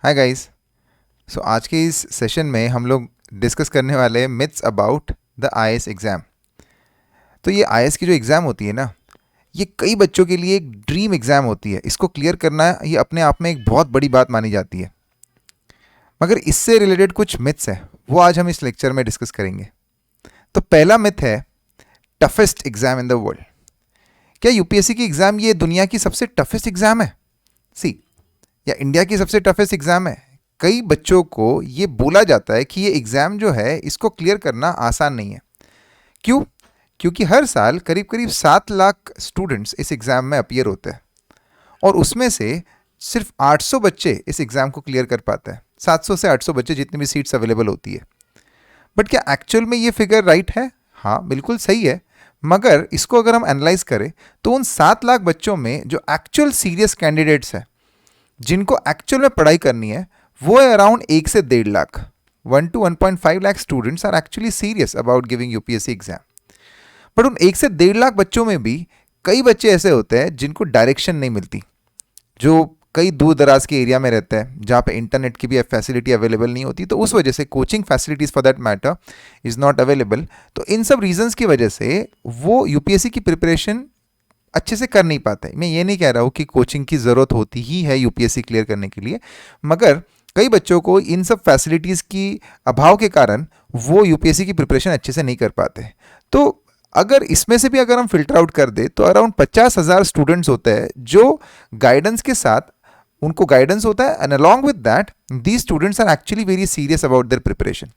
Hi guys. सो आज के इस सेशन में हम लोग डिस्कस करने वाले हैं myths about the IAS exam. तो ये आईएएस की जो एग्ज़ाम होती है ना, ये कई बच्चों के लिए एक ड्रीम एग्ज़ाम होती है। इसको क्लियर करना ये अपने आप में एक बहुत बड़ी बात मानी जाती है। मगर इससे रिलेटेड कुछ मिथ्स हैं, वो आज हम इस लेक्चर में डिस्कस करेंगे। तो पहला मिथ है toughest exam in the world. क्या यूपीएससी की एग्ज़ाम ये दुनिया की सबसे टफेस्ट एग्ज़ाम है? सी, या इंडिया की सबसे टफेस्ट एग्ज़ाम है? कई बच्चों को ये बोला जाता है कि ये एग्ज़ाम जो है इसको क्लियर करना आसान नहीं है। क्यों? क्योंकि हर साल करीब करीब 7 लाख स्टूडेंट्स इस एग्ज़ाम में अपीयर होते हैं और उसमें से सिर्फ 800 बच्चे इस एग्ज़ाम को क्लियर कर पाते हैं। 700 से 800 बच्चे जितनी भी सीट्स अवेलेबल होती है। बट क्या एक्चुअल में ये फिगर राइट है? हाँ, बिल्कुल सही है। मगर इसको अगर हम एनालाइज करें तो उन 7 लाख बच्चों में जो एक्चुअल सीरियस कैंडिडेट्स हैं, जिनको एक्चुअल में पढ़ाई करनी है, वो है अराउंड 1 से 1.5 lakh. 1 to 1.5 lakh students are actually serious about giving UPSC exam. But उन 1 से 1.5 लाख बच्चों में भी कई बच्चे ऐसे होते हैं जिनको डायरेक्शन नहीं मिलती, जो कई दूर दराज के एरिया में रहते हैं जहाँ पे इंटरनेट की भी फैसिलिटी अवेलेबल नहीं होती, तो उस वजह से coaching facilities for that matter is not available. तो इन सब रीजंस की वजह से वो यूपीएससी की प्रिपरेशन अच्छे से कर नहीं पाते। मैं ये नहीं कह रहा हूँ कि कोचिंग की ज़रूरत होती ही है यूपीएससी क्लियर करने के लिए, मगर कई बच्चों को इन सब फैसिलिटीज़ की अभाव के कारण वो यूपीएससी की प्रिपरेशन अच्छे से नहीं कर पाते। तो अगर इसमें से भी अगर हम फिल्टर आउट कर दे तो अराउंड 50,000 स्टूडेंट्स होते हैं जो गाइडेंस के साथ, उनको गाइडेंस होता है, and along with that these students are actually very serious about their preparation.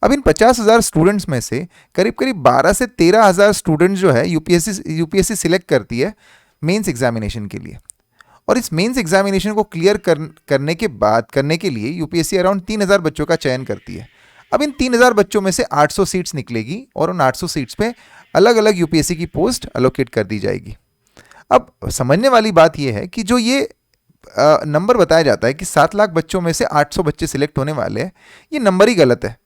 अब इन 50,000 स्टूडेंट्स में से करीब करीब 12 से 13,000 स्टूडेंट्स जो है यूपीएससी सिलेक्ट करती है मेंस एग्जामिनेशन के लिए। और इस मेंस एग्जामिनेशन को क्लियर करने के बाद करने के लिए यूपीएससी अराउंड 3,000 बच्चों का चयन करती है। अब इन 3,000 बच्चों में से 800 सीट्स निकलेगी और उन 800 सीट्स पे अलग अलग यूपीएससी की पोस्ट अलोकेट कर दी जाएगी। अब समझने वाली बात यह है कि जो ये नंबर बताया जाता है कि 7 लाख बच्चों में से 800 बच्चे सिलेक्ट होने वाले हैं, ये नंबर ही गलत है।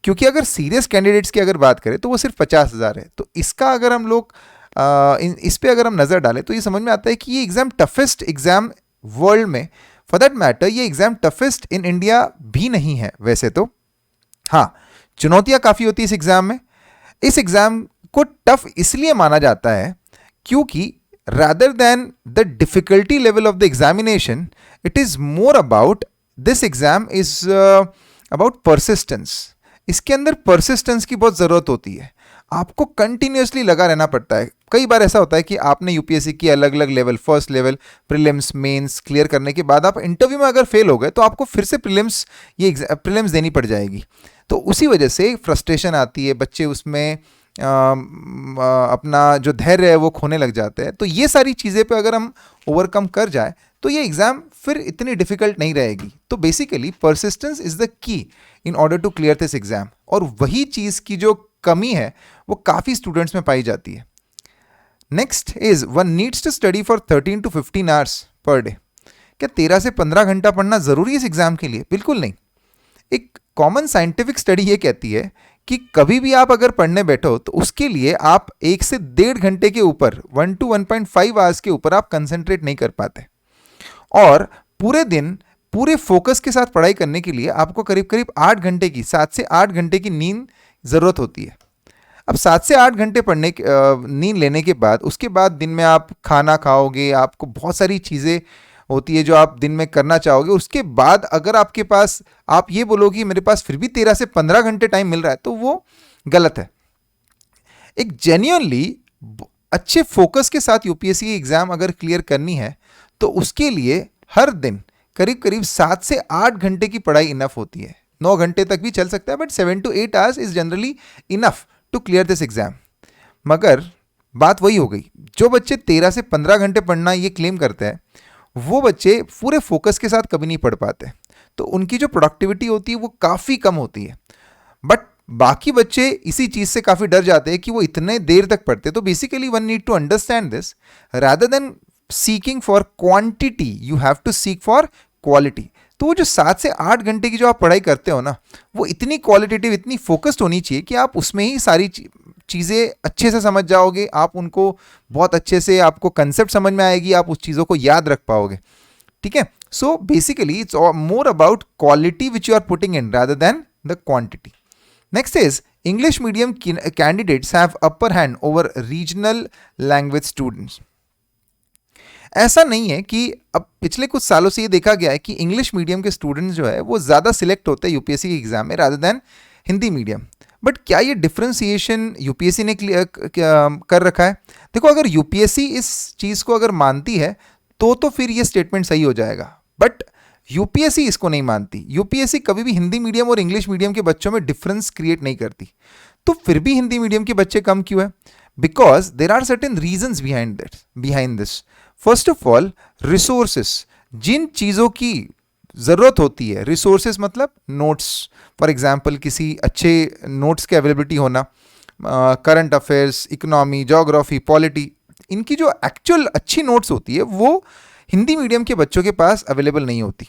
क्योंकि अगर सीरियस कैंडिडेट्स की अगर बात करें तो वो सिर्फ 50,000 है। तो इसका अगर हम लोग इस पे अगर हम नज़र डालें तो ये समझ में आता है कि ये एग्ज़ाम टफेस्ट एग्ज़ाम वर्ल्ड में, फॉर दैट मैटर ये एग्ज़ाम टफेस्ट इन इंडिया भी नहीं है वैसे तो। हाँ, चुनौतियाँ काफ़ी होती है इस एग्ज़ाम में। इस एग्ज़ाम को टफ इसलिए माना जाता है क्योंकि rather than the difficulty level of the examination, it is more about, this exam is about persistence. इसके अंदर persistence की बहुत ज़रूरत होती है। आपको कंटिन्यूसली लगा रहना पड़ता है। कई बार ऐसा होता है कि आपने यूपीएससी की अलग अलग level, first level prelims mains clear करने के बाद आप इंटरव्यू में अगर फेल हो गए तो आपको फिर से प्रीलिम्स देनी पड़ जाएगी। तो उसी वजह से फ्रस्ट्रेशन आती है, बच्चे उसमें अपना जो धैर्य है वो खोने लग जाते हैं। तो ये सारी चीज़ें पे अगर हम ओवरकम कर जाए तो ये एग्ज़ाम फिर इतनी डिफ़िकल्ट नहीं रहेगी। तो basically persistence is the key in order to clear this exam, और वही चीज़ की जो कमी है वो काफ़ी स्टूडेंट्स में पाई जाती है। Next is one needs to study for 13 to 15 hours per day. क्या 13 से 15 घंटा पढ़ना ज़रूरी है इस एग्ज़ाम के लिए? बिल्कुल नहीं। एक कॉमन साइंटिफिक स्टडी ये कहती है कि कभी भी आप अगर पढ़ने बैठो तो उसके लिए आप 1 से 1.5 घंटे के ऊपर, 1 to 1.5 आवर्स के ऊपर आप कंसंट्रेट नहीं कर पाते। और पूरे दिन पूरे फोकस के साथ पढ़ाई करने के लिए आपको करीब करीब 8 घंटे की, 7 से 8 घंटे की नींद ज़रूरत होती है। अब 7 से 8 घंटे पढ़ने नींद लेने के बाद उसके बाद दिन में आप खाना खाओगे, आपको बहुत सारी चीज़ें होती है जो आप दिन में करना चाहोगे। उसके बाद अगर आपके पास, आप ये बोलोगे मेरे पास फिर भी 13 से 15 घंटे टाइम मिल रहा है, तो वो गलत है। एक जेन्युइनली अच्छे फोकस के साथ यूपीएससी एग्जाम अगर क्लियर करनी है तो उसके लिए हर दिन करीब करीब 7 से 8 घंटे की पढ़ाई इनफ होती है। 9 घंटे तक भी चल सकता है, but 7 to 8 hours is generally enough to clear this exam. मगर बात वही हो गई, जो बच्चे 13 से 15 घंटे पढ़ना ये क्लेम करते हैं वो बच्चे पूरे फोकस के साथ कभी नहीं पढ़ पाते। तो उनकी जो प्रोडक्टिविटी होती है वो काफ़ी कम होती है। बट बाकी बच्चे इसी चीज़ से काफ़ी डर जाते हैं कि वो इतने देर तक पढ़ते। तो basically one need to understand this, rather than seeking for quantity you have to seek for quality. तो वो जो 7 से 8 घंटे की जो आप पढ़ाई करते हो ना, वो इतनी क्वालिटेटिव, इतनी फोकस्ड होनी चाहिए कि आप उसमें ही सारी चीज़ें अच्छे से समझ जाओगे, आप उनको बहुत अच्छे से, आपको कंसेप्ट समझ में आएगी, आप उस चीज़ों को याद रख पाओगे। ठीक है। So basically, it's more about quality which you are putting in rather than the quantity. Next is English medium candidates have upper hand over regional language students. ऐसा नहीं है कि अब पिछले कुछ सालों से ये देखा गया है कि इंग्लिश मीडियम के स्टूडेंट्स जो है वो ज़्यादा सिलेक्ट होते हैं यूपीएससी के एग्जाम में rather than Hindi medium. But क्या ये डिफ्रेंसिएशन यूपीएससी ने कर रखा है? देखो, अगर यूपीएससी इस चीज़ को अगर मानती है तो फिर ये स्टेटमेंट सही हो जाएगा. बट यूपीएससी इसको नहीं मानती. यूपीएससी कभी भी हिंदी मीडियम और इंग्लिश मीडियम के बच्चों में डिफरेंस क्रिएट नहीं करती. तो फिर भी हिंदी मीडियम के बच्चे कम क्यों है? Because there are certain reasons behind this. First of all, resources. जिन चीज़ों की ज़रूरत होती है, रिसोर्सेज मतलब नोट्स, फॉर एग्जाम्पल किसी अच्छे नोट्स की अवेलेबिलिटी होना, current affairs, economy, geography, polity, इनकी जो एक्चुअल अच्छी नोट्स होती है वो हिंदी मीडियम के बच्चों के पास अवेलेबल नहीं होती.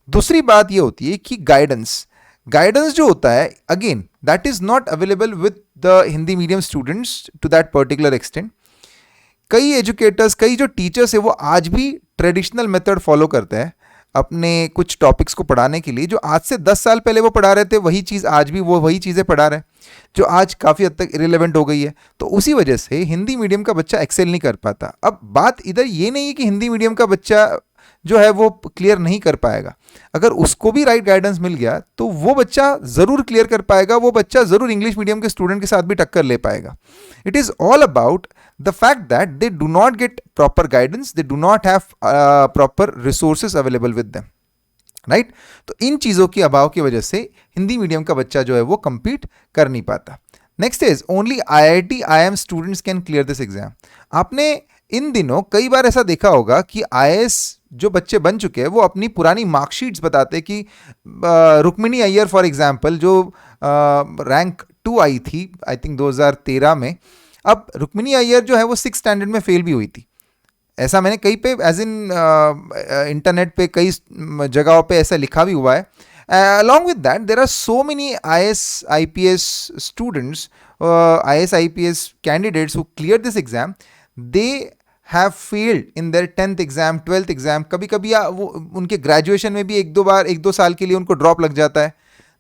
दूसरी बात ये होती है कि गाइडेंस जो होता है, again that is not available with the Hindi medium students to that particular extent. कई एजुकेटर्स, कई जो टीचर्स है वो आज भी ट्रेडिशनल मेथड फॉलो करते हैं अपने कुछ टॉपिक्स को पढ़ाने के लिए. जो आज से 10 साल पहले वो पढ़ा रहे थे वही चीज़ आज भी वो वही चीज़ें पढ़ा रहे हैं, जो आज काफ़ी हद तक इरेलेवेंट हो गई है. तो उसी वजह से हिंदी मीडियम का बच्चा एक्सेल नहीं कर पाता. अब बात इधर ये नहीं है कि हिंदी मीडियम का बच्चा जो है वो क्लियर नहीं कर पाएगा. अगर उसको भी राइट गाइडेंस मिल गया तो वो बच्चा ज़रूर क्लियर कर पाएगा. वो बच्चा ज़रूर इंग्लिश मीडियम के स्टूडेंट के साथ भी टक्कर ले पाएगा. It is all about the fact that they do not get proper guidance, they do not have proper resources available with them, right? तो इन चीज़ों के अभाव की वजह से हिंदी मीडियम का बच्चा जो है वो compete कर नहीं पाता. Next is only IIT IIM students can clear this exam. आपने इन दिनों कई बार ऐसा देखा होगा कि IAS जो बच्चे बन चुके हैं वो अपनी पुरानी मार्कशीट्स बताते कि रुक्मिणी अय्यर फॉर एग्जाम्पल जो रैंक 2 आई थी आई थिंक 2013 में, अब रुक्मिणी अय्यर जो है वो 6th स्टैंडर्ड में फेल भी हुई थी. ऐसा मैंने कई पे एज इन इंटरनेट पे कई जगहों पे ऐसा लिखा भी हुआ है. Along with that there are so many IAS IPS students, IAS IPS candidates who clear this exam. They have failed in their 10th exam, 12th exam. कभी कभी वो उनके ग्रेजुएशन में भी 1-2 साल के लिए उनको ड्रॉप लग जाता है.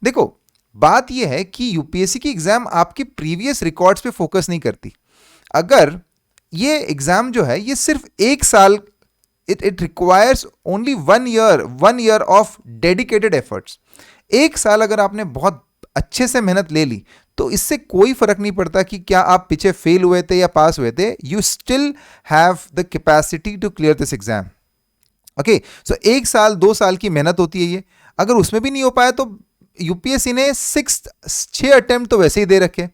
देखो, बात यह है कि यूपीएससी की एग्जाम आपके प्रीवियस रिकॉर्ड्स पे फोकस नहीं करती. अगर ये एग्जाम जो है ये सिर्फ 1 साल, it requires only 1 year of dedicated efforts. 1 साल अगर आपने बहुत अच्छे से मेहनत ले ली तो इससे कोई फर्क नहीं पड़ता कि क्या आप पीछे फेल हुए थे या पास हुए थे. You still have the capacity to clear this exam. Okay, so 1 साल 2 साल की मेहनत होती है ये. अगर उसमें भी नहीं हो पाया तो यूपीएससी ने 6 अटेम्प्ट तो वैसे ही दे रखे.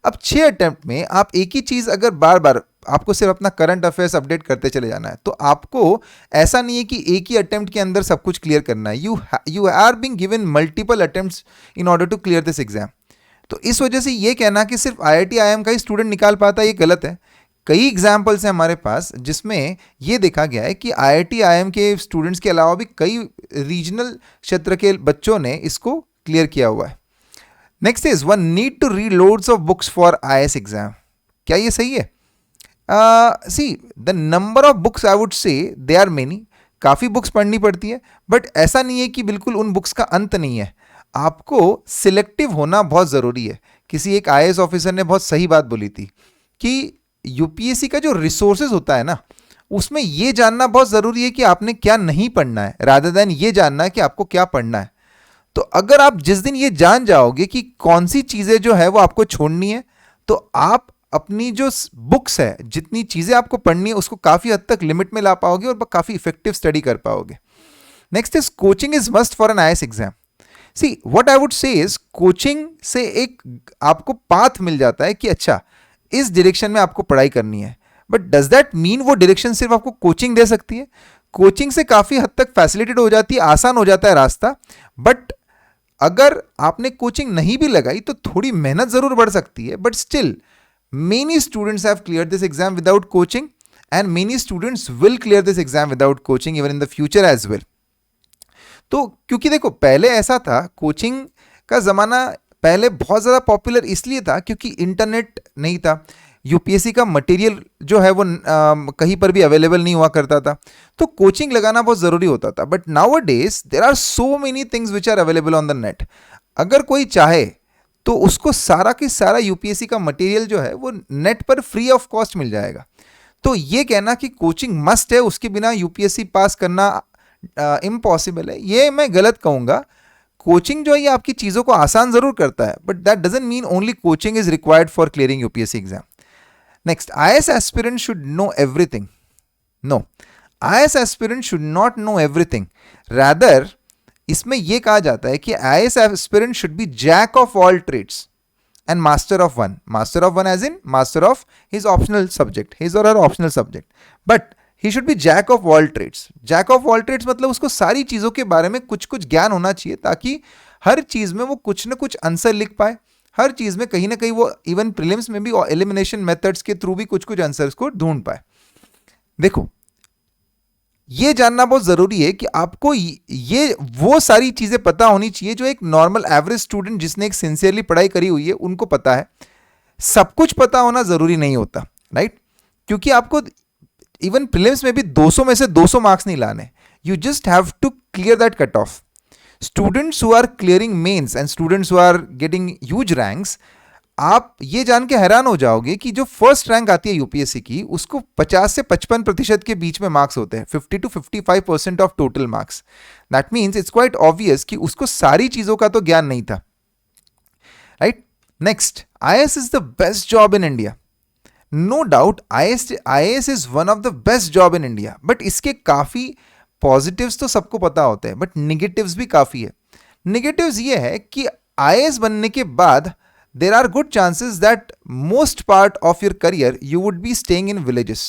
अब 6 अटेम्प्ट में आप एक ही चीज़ अगर बार बार, आपको सिर्फ अपना करंट अफेयर्स अपडेट करते चले जाना है, तो आपको ऐसा नहीं है कि एक ही अटेम्प्ट के अंदर सब कुछ क्लियर करना है. You are being given multiple attempts in order to clear this exam. तो इस वजह से ये कहना कि सिर्फ IIT IIM का ही स्टूडेंट निकाल पाता है, ये गलत है. कई एग्जाम्पल्स हैं हमारे पास जिसमें ये देखा गया है कि IIT IIM के स्टूडेंट्स के अलावा भी कई रीजनल क्षेत्र के बच्चों ने इसको क्लियर किया हुआ है. Next is one need to read loads of books for IAS exam. क्या ये सही है? See the number of books I would say they are many. काफ़ी बुक्स पढ़नी पड़ती है, बट ऐसा नहीं है कि बिल्कुल उन बुक्स का अंत नहीं है. आपको सिलेक्टिव होना बहुत ज़रूरी है. किसी एक IAS ऑफिसर ने बहुत सही बात बोली थी कि यूपीएससी का जो रिसोर्सेज होता है ना, उसमें ये जानना बहुत ज़रूरी है कि आपने क्या नहीं पढ़ना है रादर देन ये जानना है कि आपको क्या पढ़ना है. तो अगर आप जिस दिन ये जान जाओगे कि कौन सी चीज़ें जो है वो आपको छोड़नी है, तो आप अपनी जो बुक्स है, जितनी चीज़ें आपको पढ़नी है, उसको काफ़ी हद तक लिमिट में ला पाओगे और काफ़ी इफेक्टिव स्टडी कर पाओगे. Next is coaching is must for an IAS exam. See what I would say is coaching से एक आपको पाथ मिल जाता है कि अच्छा इस डायरेक्शन में आपको पढ़ाई करनी है. बट डज दैट मीन वो डायरेक्शन सिर्फ आपको कोचिंग दे सकती है? कोचिंग से काफ़ी हद तक फैसिलिटेड हो जाती है, आसान हो जाता है रास्ता. बट अगर आपने कोचिंग नहीं भी लगाई तो थोड़ी मेहनत ज़रूर बढ़ सकती है. But still many students have cleared this exam without coaching and many students will clear this exam without coaching even in the future as well. तो क्योंकि देखो पहले ऐसा था, कोचिंग का ज़माना पहले बहुत ज़्यादा पॉपुलर इसलिए था क्योंकि इंटरनेट नहीं था. यूपीएससी का मटेरियल जो है वो कहीं पर भी अवेलेबल नहीं हुआ करता था, तो कोचिंग लगाना बहुत ज़रूरी होता था. But nowadays there are so many things which are available on the net. अगर कोई चाहे तो उसको सारा की सारा यूपीएससी का मटेरियल जो है वो नेट पर फ्री ऑफ कॉस्ट मिल जाएगा. तो ये कहना कि कोचिंग मस्ट है, उसके बिना यूपीएससी पास करना इम्पॉसिबल है, ये मैं गलत कहूँगा. कोचिंग जो है ये आपकी चीज़ों को आसान ज़रूर करता है, but that doesn't mean only coaching is required for clearing UPSC exam. Next, IAS aspirant should know everything. No, IAS aspirant should not know everything. Rather इसमें यह कहा जाता है कि IAS aspirant should be jack of all trades and master of one. Master of one as in master of his optional subject, his or her optional subject. But he should be jack of all trades. Jack of all trades मतलब उसको सारी चीज़ों के बारे में कुछ कुछ ज्ञान होना चाहिए, ताकि हर चीज़ में वो कुछ ना कुछ आंसर लिख पाए, हर चीज़ में कहीं ना कहीं वो इवन प्रीलिम्स में भी एलिमिनेशन मेथड्स के थ्रू भी कुछ कुछ आंसर्स को ढूंढ पाए. देखो, ये जानना बहुत ज़रूरी है कि आपको ये वो सारी चीज़ें पता होनी चाहिए जो एक नॉर्मल एवरेज स्टूडेंट जिसने एक सिंसियरली पढ़ाई करी हुई है उनको पता है. सब कुछ पता होना ज़रूरी नहीं होता, राइट? क्योंकि आपको इवन प्रीलिम्स में भी 200 में से 200 मार्क्स नहीं लाने. You just have to clear that cut off. Students who are clearing mains and students who are getting huge ranks, आप ये जान के हैरान हो जाओगे कि जो फर्स्ट रैंक आती है यूपीएससी की, उसको 50 से 55% के बीच में मार्क्स होते हैं, 50 to 55% of total marks. That means it's quite obvious कि उसको सारी चीज़ों का तो ज्ञान नहीं था, right? Next, IAS is the best job in India. No doubt IAS is one of the best job in India. But इसके काफ़ी पॉजिटिव्स तो सबको पता होते हैं, बट निगेटिव्स भी काफ़ी है. निगेटिव्स ये है कि आईएएस बनने के बाद there are good chances that most part of your career you would be staying in villages.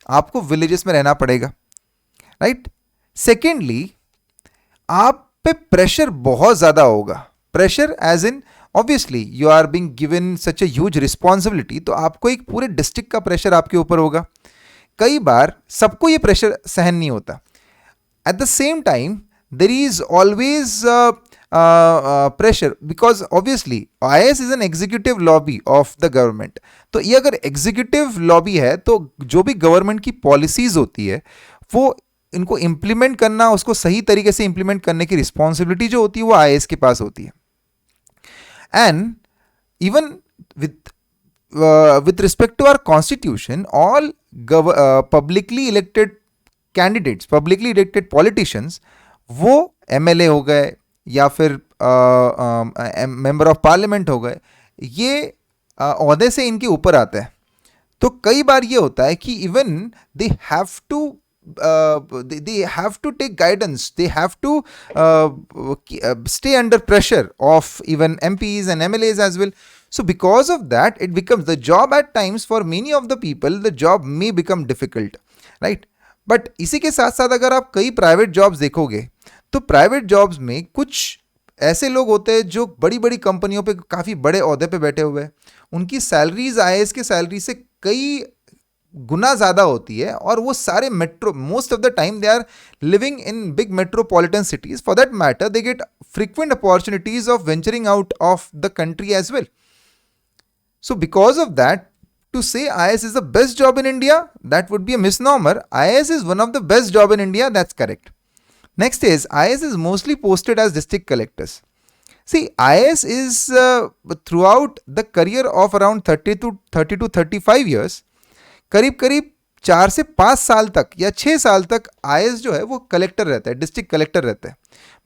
आपको villages में रहना पड़ेगा, right? Secondly, आप पे pressure बहुत ज़्यादा होगा. Pressure as in obviously you are being given such a huge responsibility, तो आपको एक पूरे डिस्ट्रिक्ट का प्रेशर आपके ऊपर होगा. कई बार सबको ये प्रेशर सहन नहीं होता. At the same time, there is always pressure because obviously IAS is an executive lobby of the government. तो ये अगर executive lobby है तो जो भी गवर्नमेंट की पॉलिसीज होती है वो इनको इम्प्लीमेंट करना, उसको सही तरीके से इम्प्लीमेंट करने की रिस्पॉन्सिबिलिटी जो होती है वो IAS के पास होती है. And even with respect to our constitution, all publicly elected candidates, publicly elected politicians, वो MLA हो गए या फिर मेंबर ऑफ पार्लियामेंट हो गए, ये ओहदे से इनके ऊपर आता है. तो कई बार ये होता है कि even they have to take guidance, they have to stay under pressure of even MPs and MLAs as well. So because of that, it becomes the job at times for many of the people, the job may become difficult, right? But इसी के साथ साथ अगर आप कई private jobs देखोगे तो private jobs में कुछ ऐसे लोग होते हैं जो बड़ी बड़ी कंपनियों पे काफ़ी बड़े ओहदे पे बैठे हुए हैं. उनकी सैलरीज आईएएस के सैलरी से कई गुना ज़्यादा होती है, और वो सारे metro, most of the time they are living in big metropolitan cities. For that matter they get frequent opportunities of venturing out of the country as well. So because of that, to say IAS is the best job in India, that would be a misnomer. IAS is one of the best job in India, that's correct. Next is, IAS is mostly posted as district collectors. See, IAS is throughout the career of around 30 to 35 years, करीब करीब 4 से 5 साल तक या 6 साल तक IAS जो है वो कलेक्टर रहता है, डिस्ट्रिक्ट कलेक्टर रहता है.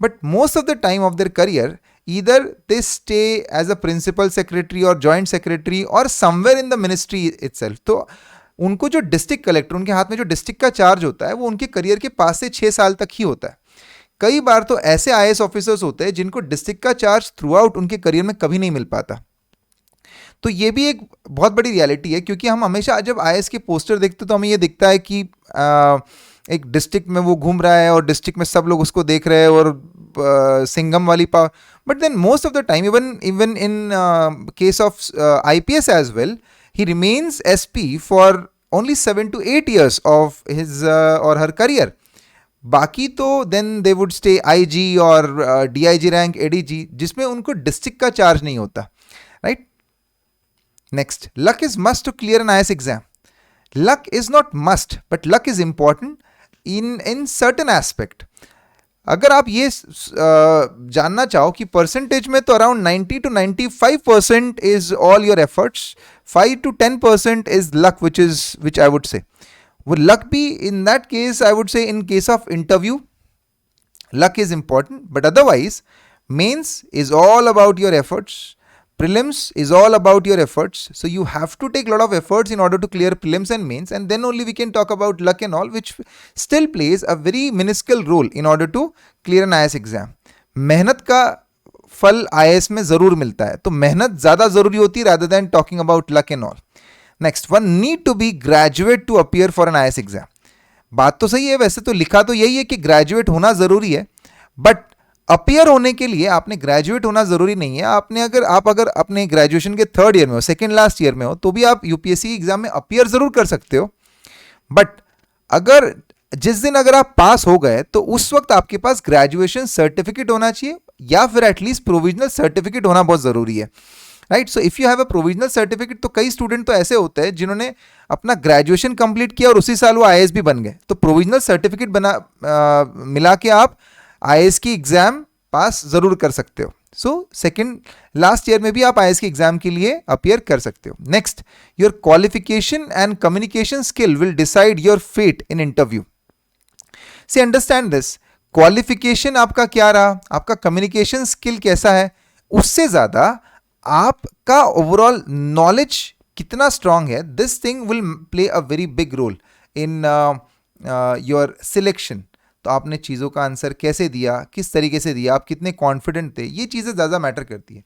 But most of the time of their career either they stay as a principal secretary or joint secretary or somewhere in the ministry itself. तो उनको जो डिस्ट्रिक्ट कलेक्टर, उनके हाथ में जो डिस्ट्रिक्ट का चार्ज होता है वो उनके करियर के 5 से 6 साल तक ही होता है. कई बार तो ऐसे IAS ऑफिसर्स होते हैं जिनको डिस्ट्रिक्ट का चार्ज थ्रू आउट उनके करियर में कभी नहीं मिल पाता. तो ये भी एक बहुत बड़ी रियलिटी है, क्योंकि हम हमेशा जब IAS के पोस्टर देखते तो हमें ये दिखता है कि एक डिस्ट्रिक्ट में वो घूम रहा है और डिस्ट्रिक्ट में सब लोग उसको देख रहे हैं और सिंघम वाली power. But then most of the time, even in case of IPS as well, he remains SP for only 7 to 8 years of his or her career. बाकी तो then they would stay IG or DIG rank, ADG, जिसमें उनको district का charge नहीं होता, right? Next, luck is must to clear an IAS exam. Luck is not must, but luck is important in certain aspect. अगर आप ये जानना चाहो कि परसेंटेज में तो around 90 to 95% is all your efforts, 5 to 10% is luck, which I would say. Would luck be in that case? I would say in case of interview, luck is important, but otherwise, mains is all about your efforts. Prelims is all about your efforts. So you have to take a lot of efforts in order to clear prelims and mains, and then only we can talk about luck and all, which still plays a very minuscule role in order to clear an IAS exam. मेहनत का फल IAS में जरूर मिलता है, तो मेहनत ज्यादा जरूरी होती है rather than talking about luck and all. Next, one need to be graduate to appear for an IAS exam. बात तो सही है, वैसे तो लिखा तो यही है कि ग्रेजुएट होना जरूरी है, बट अपियर होने के लिए आपने ग्रेजुएट होना जरूरी नहीं है. आप अगर अपने ग्रेजुएशन के थर्ड ईयर में हो, सेकेंड लास्ट ईयर में हो, तो भी आप यूपीएससी एग्जाम में अपियर जरूर कर सकते हो. बट अगर जिस दिन अगर आप पास हो गए तो उस वक्त आपके पास ग्रेजुएशन सर्टिफिकेट होना चाहिए, या फिर एटलीस्ट प्रोविजनल सर्टिफिकेट होना बहुत जरूरी है. Right, so if you have a provisional certificate, तो कई स्टूडेंट तो ऐसे होते हैं जिन्होंने अपना ग्रेजुएशन कंप्लीट किया और उसी साल वो आईएएस भी बन गए. तो प्रोविजनल सर्टिफिकेट मिला के आप आईएएस की एग्जाम पास जरूर कर सकते हो. सो सेकेंड लास्ट ईयर में भी आप आईएएस की एग्जाम के लिए अपियर कर सकते हो. Next, your qualification and communication skill will decide your fate in interview. See understand this, qualification आपका क्या रहा, आपका कम्युनिकेशन स्किल कैसा है, उससे ज्यादा आपका ओवरऑल नॉलेज कितना स्ट्रांग है, this thing will play a very big role in your selection. तो आपने चीज़ों का आंसर कैसे दिया, किस तरीके से दिया, आप कितने कॉन्फिडेंट थे, ये चीज़ें ज़्यादा मैटर करती है.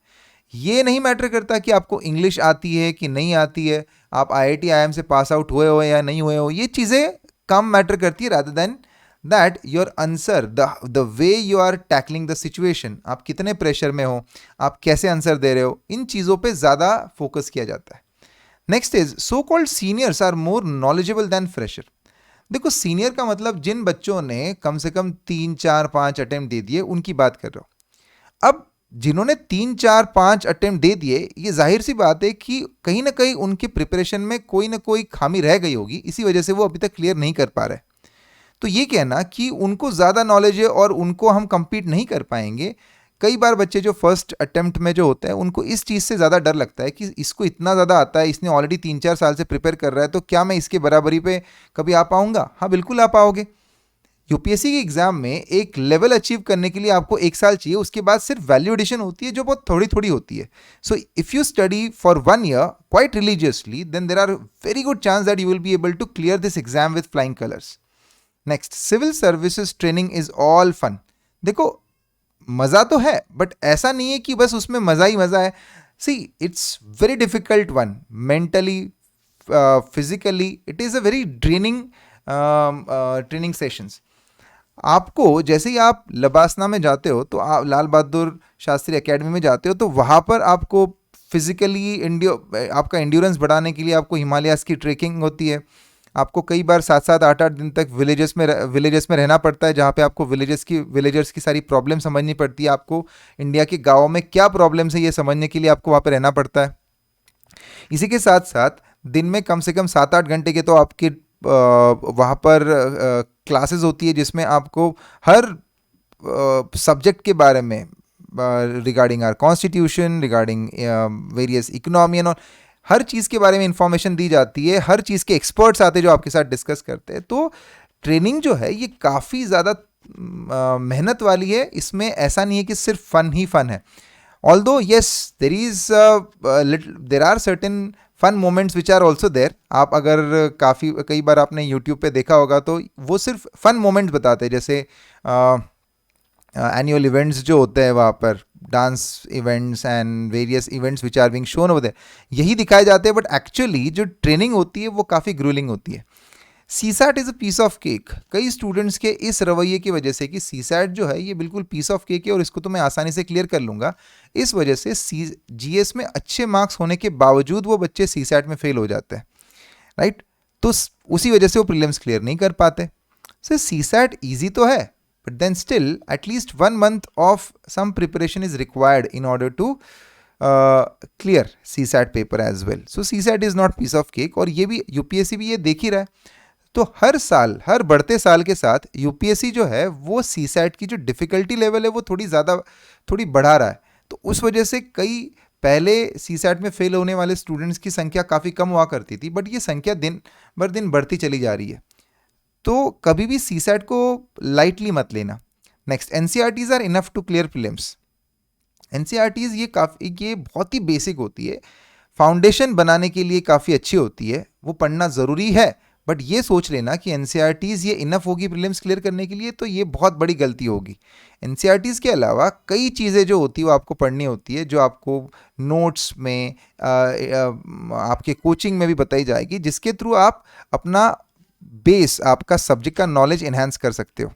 ये नहीं मैटर करता कि आपको इंग्लिश आती है कि नहीं आती है, आप आईआईटी आईएम से पास आउट हुए हो या नहीं हुए हो, ये चीज़ें कम मैटर करती है rather than that your answer, the way you are tackling the situation, आप कितने प्रेशर में हो, आप कैसे आंसर दे रहे हो, इन चीज़ों पे ज़्यादा फोकस किया जाता है. Next is, so called seniors are more knowledgeable than fresher. देखो, सीनियर का मतलब जिन बच्चों ने कम से कम 3, 4, 5 अटेम्प्ट दे दिए उनकी बात कर रहा हूं. अब जिन्होंने 3, 4, 5 अटेम्प्ट दे दिए, ये जाहिर सी बात है कि कहीं ना कहीं उनके प्रिपरेशन में कोई ना कोई खामी रह गई होगी, इसी वजह से वो अभी तक क्लियर नहीं कर पा रहे. तो ये कहना कि उनको ज़्यादा नॉलेज है और उनको हम compete नहीं कर पाएंगे, कई बार बच्चे जो फर्स्ट अटेम्प्ट में जो होते हैं उनको इस चीज़ से ज़्यादा डर लगता है कि इसको इतना ज़्यादा आता है, इसने ऑलरेडी 3-4 साल से प्रिपेयर कर रहा है, तो क्या मैं इसके बराबरी पे कभी आ पाऊंगा. हाँ, बिल्कुल आ पाओगे. यूपीएससी के एग्जाम में एक लेवल अचीव करने के लिए आपको 1 साल चाहिए, उसके बाद सिर्फ वैल्यू एडिशन होती है जो बहुत थोड़ी थोड़ी होती है. So if you study for 1 year quite religiously, then there are very good chance that you will be able to clear this exam with flying colours. Next, civil services training is all fun. देखो, मज़ा तो है, but ऐसा नहीं है कि बस उसमें मज़ा ही मज़ा है. See, it's very difficult one, mentally, physically, it is a very draining training sessions. आपको जैसे ही आप लबासना में जाते हो, तो आप लाल बहादुर शास्त्री एकेडमी में जाते हो, तो वहाँ पर आपको फिजिकली आपका एंड्योरेंस बढ़ाने के लिए आपको हिमालयाज़ की ट्रेकिंग होती है. आपको कई बार 7-7, 8-8 दिन तक विलेजेस में रहना पड़ता है, जहाँ पे आपको विलेजर्स की सारी प्रॉब्लम समझनी पड़ती है. आपको इंडिया के गाँवों में क्या प्रॉब्लम्स है ये समझने के लिए आपको वहाँ पे रहना पड़ता है. इसी के साथ साथ दिन में कम से कम 7-8 घंटे के तो आपके वहाँ पर क्लासेस होती है, जिसमें आपको हर सब्जेक्ट के बारे में, regarding our constitution, regarding various economy and हर चीज़ के बारे में इंफॉर्मेशन दी जाती है. हर चीज़ के एक्सपर्ट्स आते हैं जो आपके साथ डिस्कस करते हैं. तो ट्रेनिंग जो है ये काफ़ी ज़्यादा मेहनत वाली है. इसमें ऐसा नहीं है कि सिर्फ फ़न ही फ़न है. Although yes, there are certain fun moments which are also there. आप अगर कई बार आपने यूट्यूब पे देखा होगा तो वो सिर्फ फन मोमेंट्स बताते हैं, जैसे एनुअल इवेंट्स जो होते हैं वहाँ पर, dance events and various events which are being shown over there, यही दिखाए जाते हैं. बट एक्चुअली जो ट्रेनिंग होती है वो काफ़ी ग्रूलिंग होती है. CSAT is a piece of cake. कई स्टूडेंट्स के इस रवैये की वजह से कि सीसैट जो है ये बिल्कुल पीस ऑफ केक है और इसको तो मैं आसानी से क्लियर कर लूँगा, इस वजह से जीएस में अच्छे मार्क्स होने के बावजूद वो बच्चे सीसैट में फेल हो जाते हैं. राइट, तो उसी वजह से वो प्रीलिम्स क्लियर नहीं कर पाते. सो सीसैट ईजी तो है, but then still at least 1 month of some preparation is required in order to clear CSAT paper as well. So CSAT is not piece of cake, और ये भी UPSC भी ये देख ही रहा है. तो हर साल, हर बढ़ते साल के साथ UPSC जो है वो CSAT की जो डिफ़िकल्टी लेवल है वो थोड़ी बढ़ा रहा है. तो उस वजह से कई पहले CSAT में फेल होने वाले स्टूडेंट्स की संख्या काफ़ी कम हुआ करती थी, बट ये संख्या दिन बर दिन बढ़ती चली जा रही है. तो कभी भी CSAT को लाइटली मत लेना. Next, NCERTs are enough to clear prelims. NCERTs ये बहुत ही बेसिक होती है, फाउंडेशन बनाने के लिए काफ़ी अच्छी होती है, वो पढ़ना ज़रूरी है. बट ये सोच लेना कि NCERTs ये इनफ होगी प्रीलिम्स क्लियर करने के लिए, तो ये बहुत बड़ी गलती होगी. NCERTs के अलावा कई चीज़ें जो होती है वो आपको पढ़नी होती है, जो आपको नोट्स में आपके कोचिंग में भी बताई जाएगी, जिसके थ्रू आप अपना बेस, आपका सब्जेक्ट का नॉलेज इन्हांस कर सकते हो.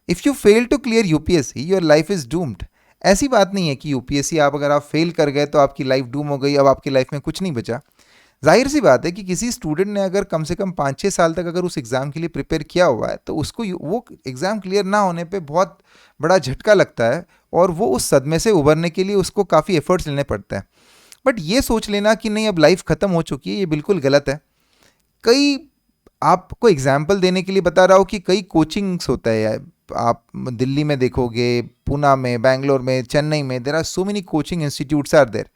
If you fail to clear UPSC, your life is doomed. ऐसी बात नहीं है कि UPSC अगर आप फेल कर गए तो आपकी लाइफ डूम हो गई, अब आपकी लाइफ में कुछ नहीं बचा. जाहिर सी बात है कि किसी स्टूडेंट ने अगर कम से कम 5-6 साल तक अगर उस एग्ज़ाम के लिए प्रिपेयर किया हुआ है, तो उसको वो एग्ज़ाम क्लियर ना होने पे बहुत बड़ा झटका लगता है, और वो उस सदमे से उभरने के लिए उसको काफ़ी एफर्ट्स लेने पड़ते हैं. बट ये सोच लेना कि नहीं अब लाइफ ख़त्म हो चुकी है, ये बिल्कुल गलत है. कई, आपको एग्जाम्पल देने के लिए बता रहा हूँ कि कई कोचिंग्स होता है. आप दिल्ली में देखोगे, पूना में, बैंगलोर में, चेन्नई में, there are so many coaching institutes are there.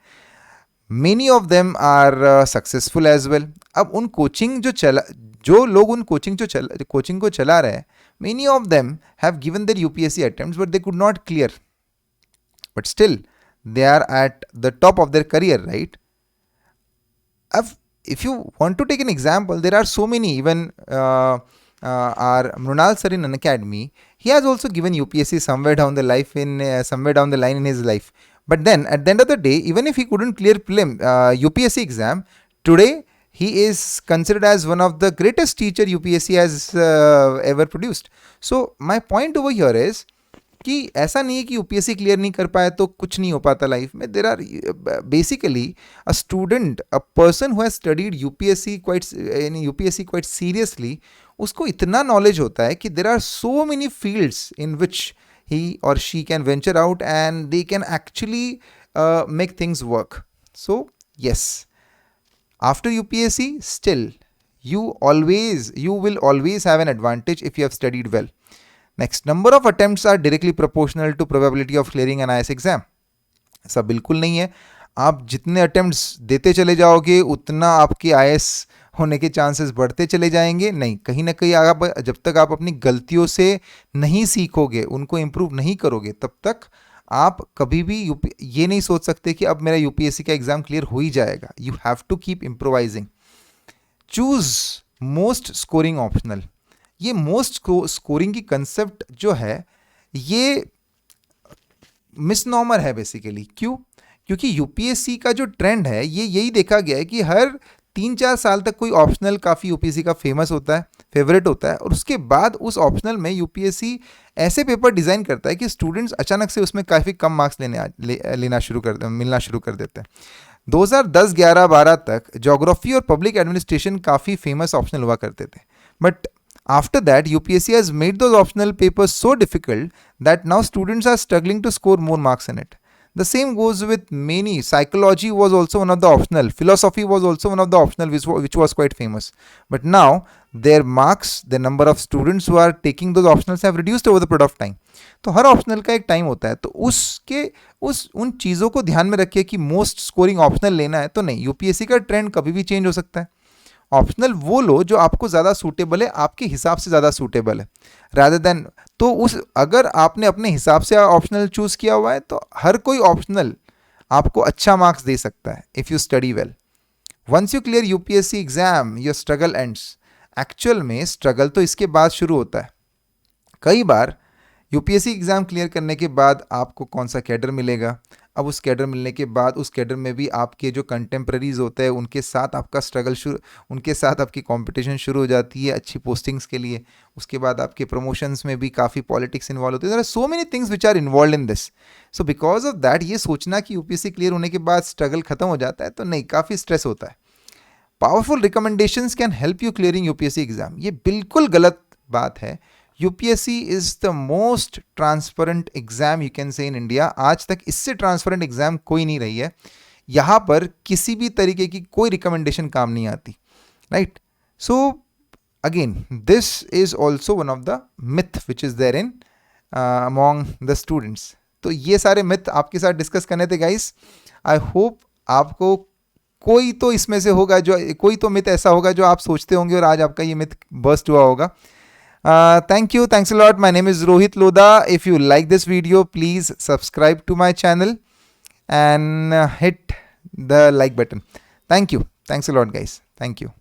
Many of them are successful as well. अब उन कोचिंग जो लोग उन कोचिंग को चला रहे हैं, many of them have given their UPSC attempts but they could not clear, but still they are at the top of their career, right? If you want to take an example, there are so many, even our Mrunal sir in Unacademy, he has also given UPSC somewhere down the line in his life. But then at the end of the day, even if he couldn't clear UPSC exam, today he is considered as one of the greatest teacher UPSC has ever produced. So my point over here is कि ऐसा नहीं है कि UPSC clear नहीं कर पाया तो कुछ नहीं हो पाता लाइफ में. There are basically a student, a person who has studied UPSC quite seriously, उसको इतना नॉलेज होता है कि there are so many fields in which he or she can venture out and they can actually make things work. So yes, after UPSC, still you will always have an advantage if you have studied well. Next, number of attempts are directly proportional to probability of clearing an IAS exam. ऐसा बिल्कुल नहीं है. आप जितने attempts देते चले जाओगे उतना आपके IAS होने के चांसेस बढ़ते चले जाएंगे. नहीं, कहीं ना कहीं आप जब तक आप अपनी गलतियों से नहीं सीखोगे, उनको इम्प्रूव नहीं करोगे, तब तक आप कभी भी ये नहीं सोच सकते कि अब मेरा UPSC का एग्जाम क्लियर हो ही जाएगा. You have to keep improvising. Choose most scoring optional. ये मोस्ट स्कोरिंग की कंसेप्ट जो है ये मिसनॉमर है बेसिकली. क्यों? क्योंकि UPSC का जो ट्रेंड है ये यही देखा गया है कि हर 3-4 साल तक कोई ऑप्शनल काफ़ी UPSC का फेमस होता है, फेवरेट होता है, और उसके बाद उस ऑप्शनल में UPSC ऐसे पेपर डिज़ाइन करता है कि स्टूडेंट्स अचानक से उसमें काफ़ी कम मार्क्स मिलना शुरू कर देते हैं. 2010, 11, 12 तक ज्योग्राफी और पब्लिक एडमिनिस्ट्रेशन काफ़ी फेमस ऑप्शनल हुआ करते थे. But after that, UPSC has made those optional papers so difficult that now students are struggling to score more marks in it. The same goes with many. Psychology was also one of the optional. Philosophy was also one of the optional, which was quite famous. But now their marks, the number of students who are taking those optionals have reduced over the period of time. तो हर optional का एक time होता है, तो उन चीज़ों को ध्यान में रखिए कि मोस्ट स्कोरिंग ऑप्शनल लेना है तो नहीं. UPSC का ट्रेंड कभी भी चेंज हो सकता है. ऑप्शनल वो लो जो आपको ज़्यादा सूटेबल है, आपके हिसाब से ज़्यादा सूटेबल है, रादर देन. तो अगर आपने अपने हिसाब से ऑप्शनल चूज़ किया हुआ है तो हर कोई ऑप्शनल आपको अच्छा मार्क्स दे सकता है if you study well. Once you clear UPSC exam, your struggle ends. Actual में स्ट्रगल तो इसके बाद शुरू होता है. कई बार UPSC एग्ज़ाम क्लियर करने के बाद आपको कौन सा कैडर मिलेगा, अब उस कैडर मिलने के बाद उस कैडर में भी आपके जो कंटेम्प्रेरीज होते हैं उनके साथ आपका उनके साथ आपकी कंपटीशन शुरू हो जाती है अच्छी पोस्टिंग्स के लिए. उसके बाद आपके प्रमोशंस में भी काफ़ी पॉलिटिक्स इन्वॉल्व होती है. There are so many things which are involve in this. So because of that ये सोचना कि UPSC क्लियर होने के बाद स्ट्रगल खत्म हो जाता है, तो नहीं, काफ़ी स्ट्रेस होता है. Powerful recommendations can help you clearing UPSC exam. ये बिल्कुल गलत बात है. UPSC is the most transparent exam you can say in India. आज तक इससे ट्रांसपेरेंट एग्जाम कोई नहीं रही है. यहाँ पर किसी भी तरीके की कोई रिकमेंडेशन काम नहीं आती, right? So again this is also one of the myth which is there in among the students. तो ये सारे मिथ आपके साथ डिस्कस करने थे गाइस. आई होप आपको कोई तो इसमें से होगा, जो कोई तो मिथ ऐसा होगा जो आप सोचते होंगे और आज आपका ये मिथ बर्स्ट हुआ होगा. Thank you. Thanks a lot. My name is Rohit Lodha. If you like this video, please subscribe to my channel and hit the like button. Thank you. Thanks a lot, guys. Thank you.